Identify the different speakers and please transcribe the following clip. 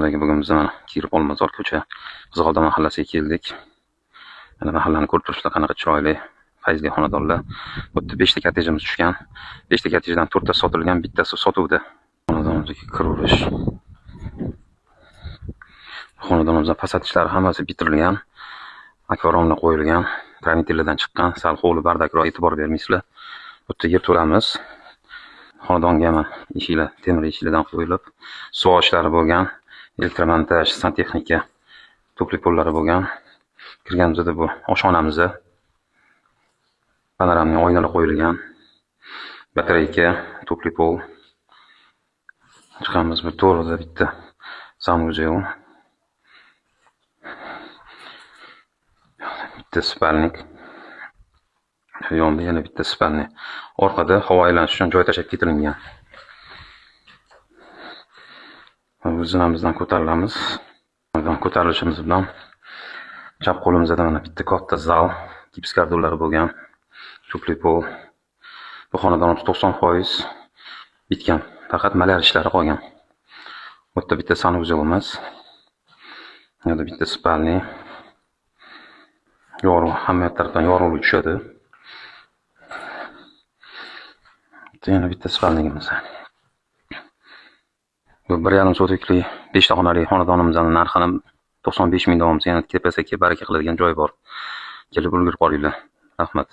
Speaker 1: Bugun biz mana Kirov Olmazor ko'cha Qizg'aldoq mahallasiga keldik. Mana mahallani ko'rib turibsizlar, qanaqa chiroyli, fayzli xonadonlar. Bu yerda 5 ta kottejimiz tushgan. 5 ta kottejdan 4 ta sotilgan, bittasi sotuvda. Xonadonimizga kiruvrish. Xonadonimizning fasad ishlari hammasi bitirilgan. Akvarimlar qo'yilgan, granitlardan chiqqan, sal hovli bardakroq, e'tibor bermaysizlar. Bu yerda yerto'lamiz. Xonadonga mana eshiklar temir eshiklardan qo'yilib, suv ishlari bo'lgan, elektromontaj, santexnika, to'pli pollari bo'lgan. Kirganimizda bu oshxonamiz, panoramli oynalar qo'yilgan, batareyka, to'pli pol. Chiqamiz bir to'g'rida bitta sanuzel, bitta spalnik. Yonda yana bitta spalni. Orqada havo aylanishi uchun joy tashab ketilingan. Zinamizdan ko'tarilamiz. Ko'tarilishimiz bilan chap qo'limizda mana bitta katta zal, gips gardonlari bo'lgan, to'pli pol. Bu xonadonimiz 90% bitgan. Faqat malar ishlari qolgan. Bu yerda bitta sanuzelimiz. Yana bitta spalni. Yorug', hamma tarafdan yorug'lik tushadi. Yana bitta spalnigimiz. Bu 1,5 sotikli 5 ta xonali xonadonimizning narxini 95 ming deyapmiz. Yana tepasiga baraka qiladigan joy bor. Kelib ulgurib qolinglar. Rahmat.